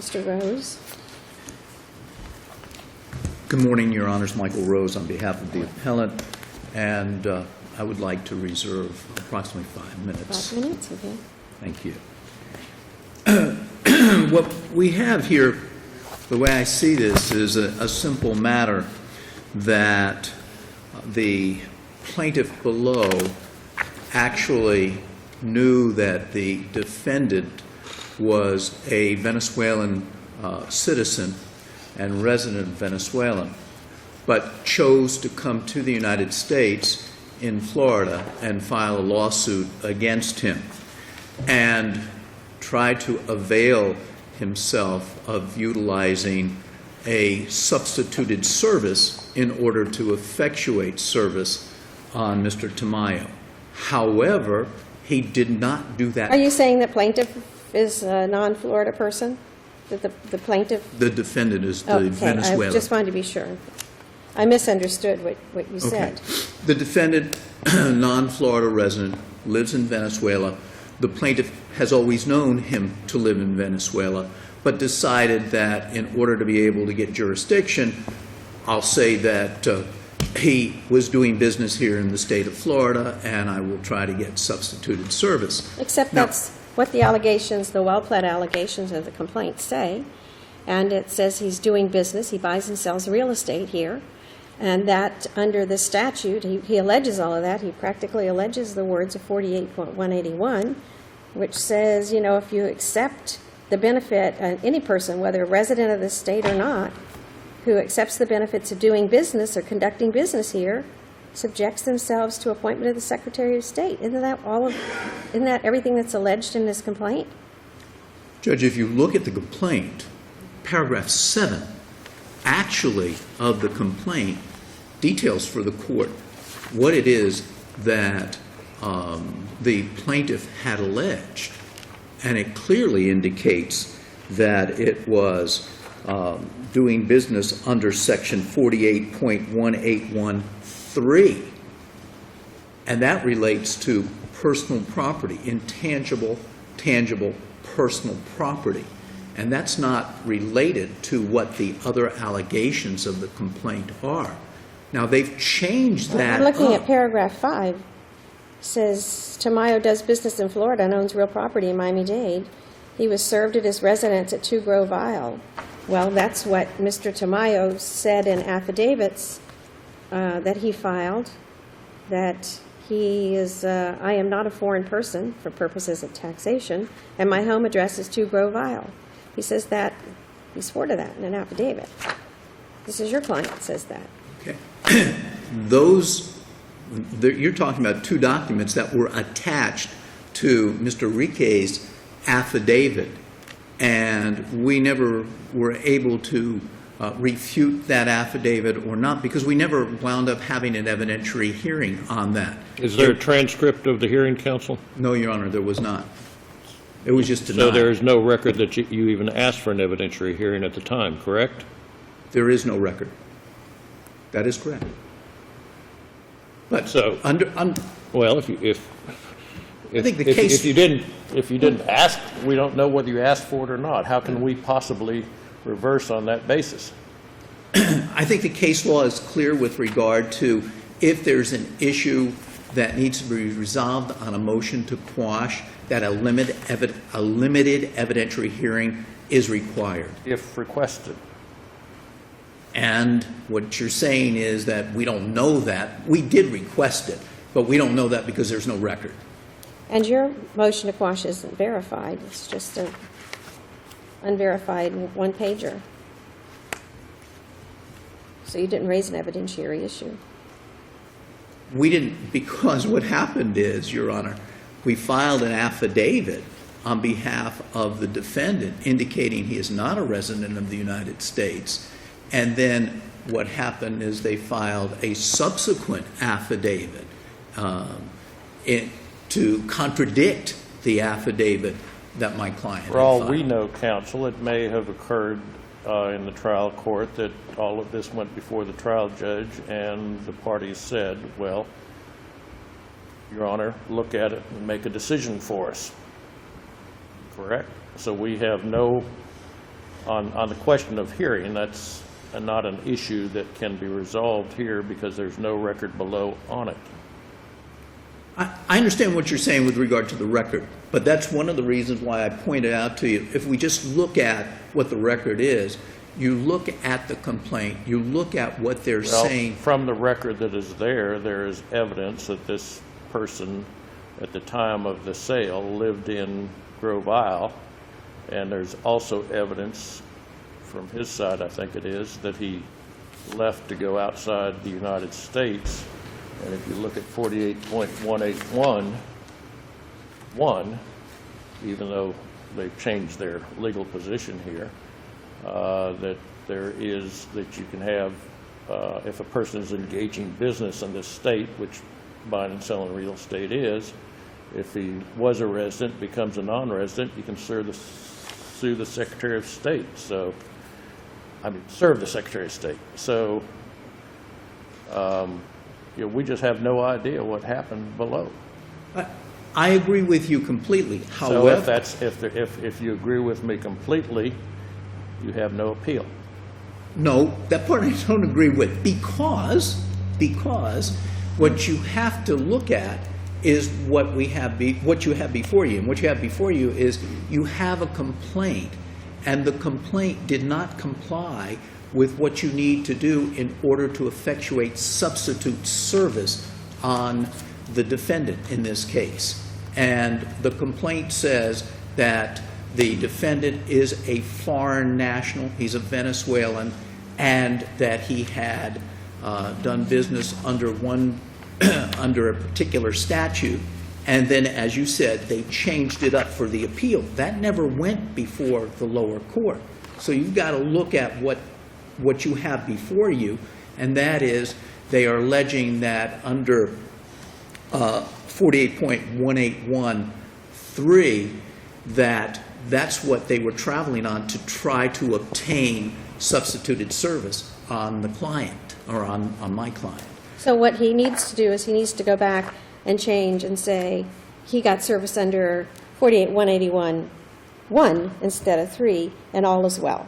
Mr. Rose. Good morning, Your Honors. Michael Rose on behalf of the appellant, and I would like to reserve approximately 5 minutes. 5 minutes, okay. Thank you. What we have here, the way I see this, is a simple matter that the plaintiff below actually knew that the defendant was a Venezuelan citizen and resident Venezuelan, but chose to come to the United States in Florida and file a lawsuit against him and try to avail himself of utilizing a substituted service in order to effectuate service on Mr. Tamayo. However, he did not do that. Are you saying the plaintiff is a non-Florida person? That the plaintiff? The defendant is the Okay, Venezuelan. I just wanted to be sure. I misunderstood what you said. The defendant, non-Florida resident, lives in Venezuela. The plaintiff has always known him to live in Venezuela, but decided that in order to be able to get jurisdiction, I'll say that he was doing business here in the state of Florida, and I will try to get substituted service. Except Now, that's what the allegations, the well-pled allegations of the complaint say. And it says he's doing business, he buys and sells real estate here, and that under the statute, he alleges all of that. He practically alleges the words of 48.181, which says, you know, if you accept the benefit, any person, whether a resident of the state or not, who accepts the benefits of doing business or conducting business here, subjects themselves to appointment of the Secretary of State. Isn't that everything that's alleged in this complaint? Judge, if you look at the complaint, paragraph 7, actually, of the complaint, details for the court what it is that the plaintiff had alleged. And it clearly indicates that it was doing business under section 48.1813. And that relates to personal property, intangible, tangible, personal property. And that's not related to what the other allegations of the complaint are. Now, they've changed that I'm looking up. at paragraph 5. It says, Tamayo does business in Florida and owns real property in Miami-Dade. He was served at his residence at 2 Grove Isle. Well, that's what Mr. Tamayo said in affidavits that he filed, that he is, I am not a foreign person for purposes of taxation, and my home address is 2 Grove Isle. He says that, he swore to that in an affidavit. This is your client that says that. Okay. You're talking about 2 documents that were attached to Mr. Riquezes' affidavit, and we never were able to refute that affidavit or not, because we never wound up having an evidentiary hearing on that. Is there a transcript of the hearing, counsel? No, Your Honor, there was not. It was just denied. So there is no record that you even asked for an evidentiary hearing at the time, correct? There is no record. That is correct. But So, well, if you didn't ask, we don't know whether you asked for it or not. How can we possibly reverse on that basis? I think the case law is clear with regard to if there's an issue that needs to be resolved on a motion to quash, that a limited evidentiary hearing is required. If requested. And what you're saying is that we don't know that. We did request it, but we don't know that because there's no record. And your motion to quash isn't verified. It's just an unverified one-pager. So you didn't raise an evidentiary issue. We didn't, because what happened is, Your Honor, we filed an affidavit on behalf of the defendant indicating he is not a resident of the United States. And then what happened is they filed a subsequent affidavit to contradict the affidavit that my client had For all filed. we know, counsel, it may have occurred in the trial court that all of this went before the trial judge and the parties said, well, Your Honor, look at it and make a decision for us. Correct? So we have no on the question of hearing, that's not an issue that can be resolved here because there's no record below on it. I understand what you're saying with regard to the record, but that's one of the reasons why I pointed out to you, if we just look at what the record is, you look at the complaint, you look at what they're saying. From the record that is there is evidence that this person at the time of the sale lived in Grove Isle, and there's also evidence from his side, I think it is, that he left to go outside the United States. And if you look at 48.181(1), even though they've changed their legal position here, that there is, that you can have, if a person is engaging business in this state, which buying and selling real estate is, if he was a resident, becomes a non-resident, you can sue the Secretary of State. So, I mean, serve the Secretary of State. So, we just have no idea what happened below. I agree with you completely. However, so if you agree with me completely, you have no appeal. No, that part I don't agree with, because what you have to look at is what you have before you, and what you have before you is you have a complaint, and the complaint did not comply with what you need to do in order to effectuate substitute service on the defendant in this case. And the complaint says that the defendant is a foreign national, he's a Venezuelan, and that he had done business under a particular statute, and then, as you said, they changed it up for the appeal. That never went before the lower court. So you've got to look at what you have before you, and that is they are alleging that under 48.181(3), that's what they were traveling on to try to obtain substituted service on the client, or on my client. So what he needs to do is he needs to go back and change and say he got service under 48.181(1) instead of 3, and all is well.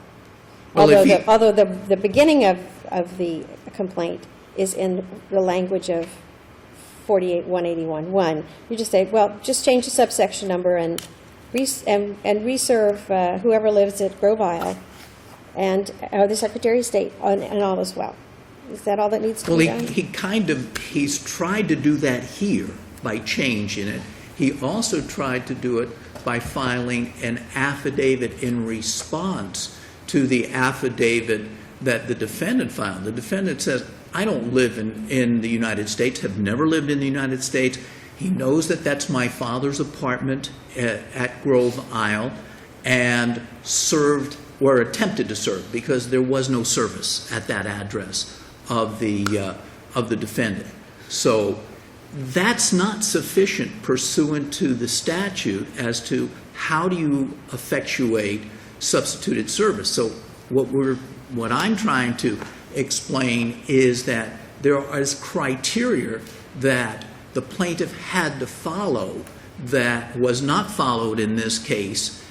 Although the beginning of the complaint is in the language of 48.181(1), you just say, well, just change the subsection number and reserve whoever lives at Grove Isle and the Secretary of State, and all is well. Is that all that needs to be done? Well, he's tried to do that here by changing it. He also tried to do it by filing an affidavit in response to the affidavit that the defendant filed. The defendant says, I don't live in the United States, have never lived in the United States. He knows that that's my father's apartment at Grove Isle, and served, or attempted to serve, because there was no service at that address of the defendant. So that's not sufficient pursuant to the statute as to how do you effectuate substituted service. So what I'm trying to explain is that there is criteria that the plaintiff had to follow that was not followed in this case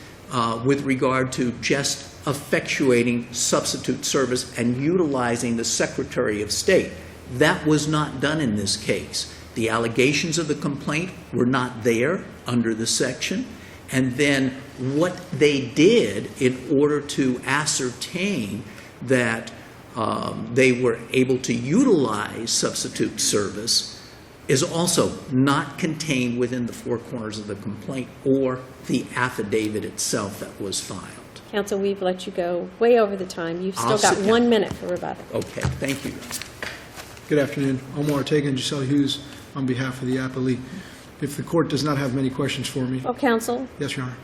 with regard to just effectuating substitute service and utilizing the Secretary of State. That was not done in this case. The allegations of the complaint were not there under the section, and then what they did in order to ascertain that they were able to utilize substitute service is also not contained within the four corners of the complaint or the affidavit itself that was filed. Counsel, we've let you go way over the time. You've still I'll got sit 1 minute for rebuttal. Okay, thank you. Good afternoon. Omar Ortega and Gisela Hughes on behalf of the appellee. If the court does not have many questions for me. Oh, counsel, Yes, Your Honor.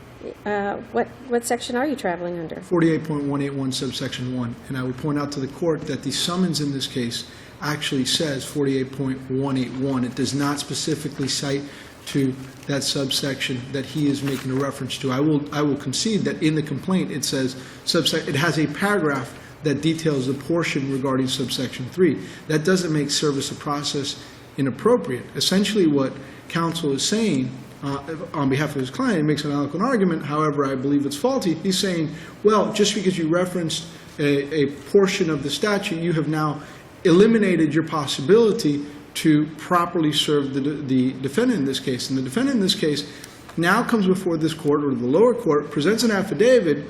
what section are you traveling under? 48.181 subsection 1. And I would point out to the court that the summons in this case actually says 48.181. It does not specifically cite to that subsection that he is making a reference to. I will concede that in the complaint it says it has a paragraph that details the portion regarding subsection 3. That doesn't make service of process inappropriate. Essentially what counsel is saying on behalf of his client, he makes an eloquent argument, however, I believe it's faulty. He's saying, well, just because you referenced a portion of the statute, you have now eliminated your possibility to properly serve the defendant in this case. And the defendant in this case now comes before this court or the lower court, presents an affidavit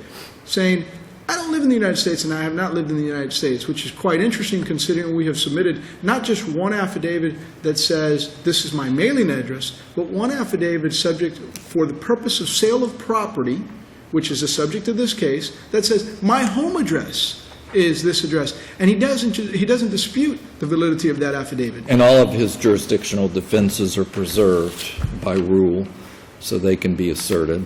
saying, I don't live in the United States and I have not lived in the United States, which is quite interesting considering we have submitted not just one affidavit that says this is my mailing address, but one affidavit subject for the purpose of sale of property, which is the subject of this case, that says my home address is this address. And he doesn't dispute the validity of that affidavit. And all of his jurisdictional defenses are preserved by rule, so they can be asserted.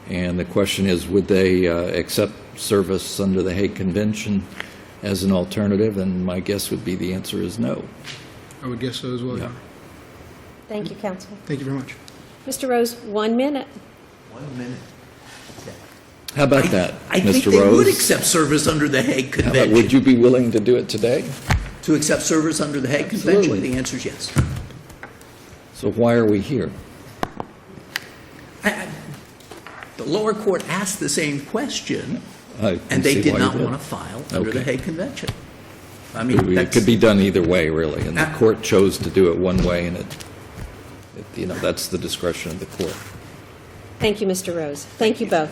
And the question is, would they accept service under the Hague Convention as an alternative? And my guess would be the answer is no. I would guess so as well. Yeah. Thank you, counsel. Thank you very much. Mr. Rose, 1 minute. 1 minute. How about that, I Mr. think they Rose? would accept service under the Hague How about, Convention. would you be willing to do it today? To accept service under the Hague Absolutely. Convention? The answer is yes. So why are we here? The lower court asked the same question, I can and they see did why not you did. want to file under the Okay. Hague Convention. I mean, It that's, could be done either way, really, and the Ah. court chose to do it one way, and that's the discretion of the court. Thank you, Mr. Rose. Thank you both.